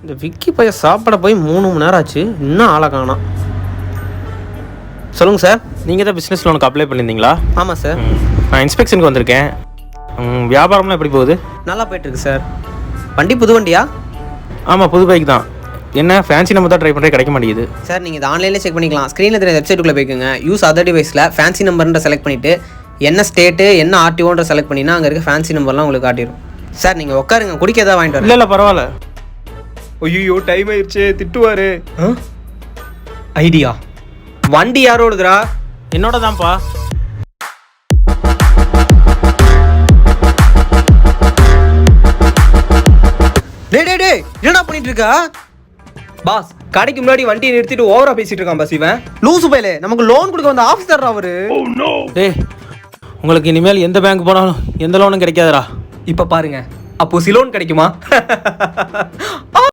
இந்த விக்கி பையன் சாப்பிட போய் 3 மணி நேரம் ஆச்சு, இன்னும் ஆளை காணோம். சொல்லுங்கள் சார். நீங்கள் தான் பிஸ்னஸ் லோனுக்கு அப்ளை பண்ணியிருந்தீங்களா? ஆமாம் சார். நான் இன்ஸ்பெக்ஷனுக்கு வந்திருக்கேன். வியாபாரம்லாம் எப்படி போகுது? நல்லா போயிட்டுருக்கு சார். வண்டி புது வண்டியா? ஆமாம், புது பைக் தான். என்ன ஃபேன்சி நம்பர் தான் ட்ரை பண்ணுறது, கிடைக்க மாட்டேங்குது. சார் நீங்கள் இது ஆன்லைன்லேயே செக் பண்ணிக்கலாம். ஸ்க்ரீனில் தெரிய வெப்சைட்டுக்குள்ளே போய்க்குங்க. யூஸ் அதர் டிவைஸில் ஃபேன்சி நம்பர்ன்ற செலக்ட் பண்ணிவிட்டு என்ன ஸ்டேட்டு என்ன ஆர்டிஓன்ற செலக்ட் பண்ணினா அங்கே இருக்க ஃபேன்சி நம்பர்லாம் உங்களுக்கு காட்டிடும். சார் நீங்கள் உட்காருங்க, குடிக்க ஏதாவது வாங்கிட்டு வரேன். இல்லை பரவாயில்ல. ஐயோ டைம் ஆயிடுச்சு, திட்டுவாரு. ஐடியா வண்டி யாரோடுதுரா? என்னோட தான்ப்பா. டே என்னடா பண்ணிட்டு இருக்கா? பாஸ், கடைக்கு முன்னாடி வண்டியை நிறுத்திட்டு ஓவரா பேசிட்டு இருக்கான் பாஸ் இவன். லூசு பையலே, நமக்கு லோன் கொடுக்க வந்த ஆஃபீஸர் அவரு. டேய், உங்களுக்கு இனிமேல் எந்த பேங்க் போனாலும் எந்த லோனும் கிடைக்காதரா. இப்ப பாருங்க, அப்போ சிலோன் கிடைக்குமா?